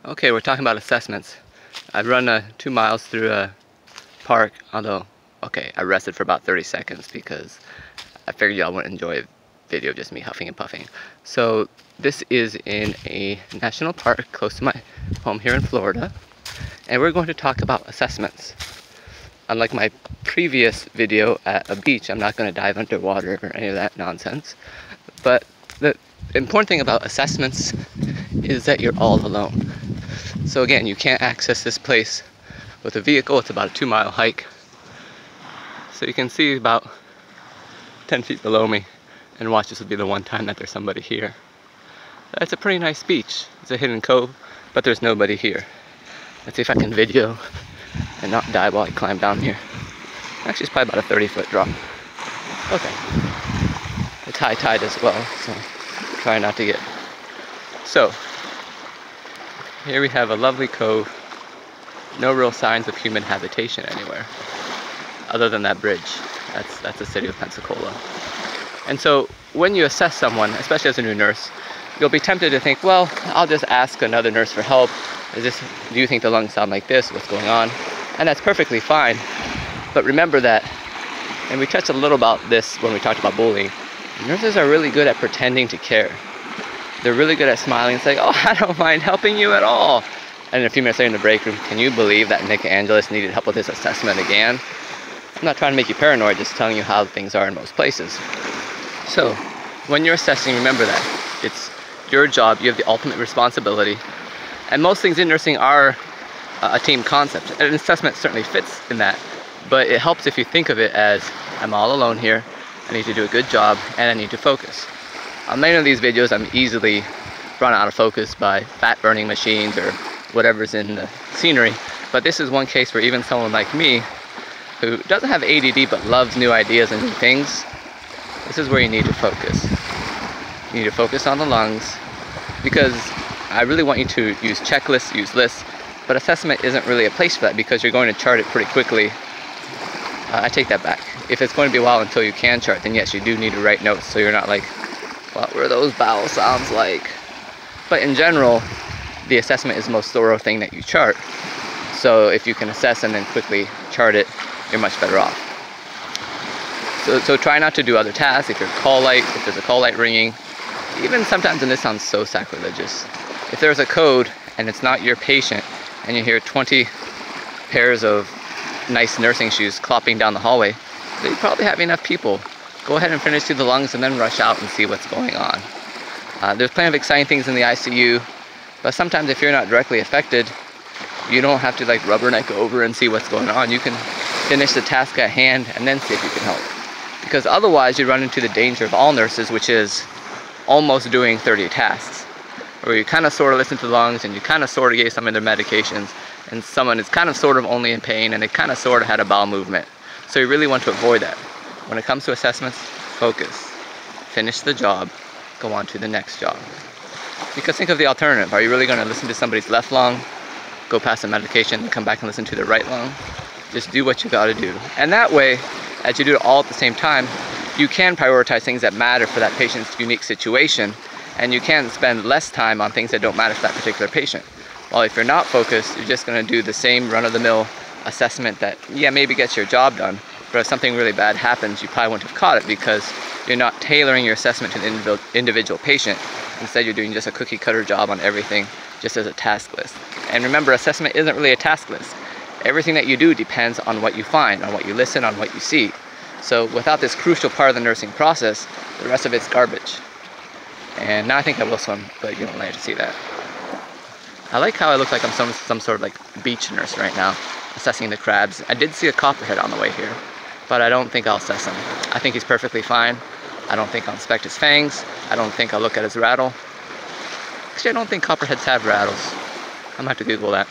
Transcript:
Okay, we're talking about assessments. I run 2 miles through a park, although, okay, I rested for about 30 seconds because I figured y'all wouldn't enjoy a video of just me huffing and puffing. So this is in a national park close to my home here in Florida, and we're going to talk about assessments. Unlike my previous video at a beach, I'm not going to dive underwater or any of that nonsense. But the important thing about assessments is that you're all alone. So again, you can't access this place with a vehicle. It's about a 2-mile hike. So you can see about 10 feet below me, and watch, this will be the one time that there's somebody here. It's a pretty nice beach. It's a hidden cove, but there's nobody here. Let's see if I can video and not die while I climb down here. Actually, it's probably about a 30-foot drop. Okay. It's high tide as well, so try not to get. So, here we have a lovely cove. No real signs of human habitation anywhere, other than that bridge. That's the city of Pensacola. And so, when you assess someone, especially as a new nurse, you'll be tempted to think, well, I'll just ask another nurse for help. Do you think the lungs sound like this? What's going on? And that's perfectly fine. But remember that, and we touched a little about this when we talked about bullying, nurses are really good at pretending to care. They're really good at smiling and saying, oh, I don't mind helping you at all. And a few minutes later in the break room, can you believe that Nick Angelis needed help with his assessment again? I'm not trying to make you paranoid, just telling you how things are in most places. So, when you're assessing, remember that. It's your job, you have the ultimate responsibility. And most things in nursing are a team concept. An assessment certainly fits in that. But it helps if you think of it as, I'm all alone here, I need to do a good job, and I need to focus. On many of these videos, I'm easily run out of focus by fat burning machines or whatever's in the scenery. But this is one case where even someone like me, who doesn't have ADD but loves new ideas and new things, this is where you need to focus. You need to focus on the lungs, because I really want you to use checklists, use lists, but assessment isn't really a place for that because you're going to chart it pretty quickly. I take that back. If it's going to be a while until you can chart, then yes, you do need to write notes so you're not like, what were those bowel sounds like? But in general, the assessment is the most thorough thing that you chart. So if you can assess and then quickly chart it, you're much better off. So try not to do other tasks. If there's a call light ringing, even sometimes, and this sounds so sacrilegious, if there's a code and it's not your patient and you hear 20 pairs of nice nursing shoes clopping down the hallway, they probably have enough people. Go ahead and finish through the lungs and then rush out and see what's going on. There's plenty of exciting things in the ICU, but sometimes if you're not directly affected, you don't have to like rubberneck over and see what's going on. You can finish the task at hand and then see if you can help. Because otherwise you run into the danger of all nurses, which is almost doing 30 tasks, where you kind of sort of listen to the lungs and you kind of sort of gave some of their medications, and someone is kind of sort of only in pain and they kind of sort of had a bowel movement. So you really want to avoid that. When it comes to assessments, focus. Finish the job, go on to the next job. Because think of the alternative. Are you really going to listen to somebody's left lung, go past the medication, and come back and listen to their right lung? Just do what you got to do. And that way, as you do it all at the same time, you can prioritize things that matter for that patient's unique situation, and you can spend less time on things that don't matter for that particular patient. While if you're not focused, you're just going to do the same run-of-the-mill assessment that, yeah, maybe gets your job done, but if something really bad happens, you probably wouldn't have caught it because you're not tailoring your assessment to the individual patient. Instead, you're doing just a cookie-cutter job on everything, just as a task list. And remember, assessment isn't really a task list. Everything that you do depends on what you find, on what you listen, on what you see. So without this crucial part of the nursing process, the rest of it's garbage. And now I think I will swim, but you don't like to see that. I like how I look like I'm some sort of like beach nurse right now, assessing the crabs. I did see a copperhead on the way here, but I don't think I'll assess him. I think he's perfectly fine. I don't think I'll inspect his fangs. I don't think I'll look at his rattle. Actually, I don't think copperheads have rattles. I'm gonna have to Google that.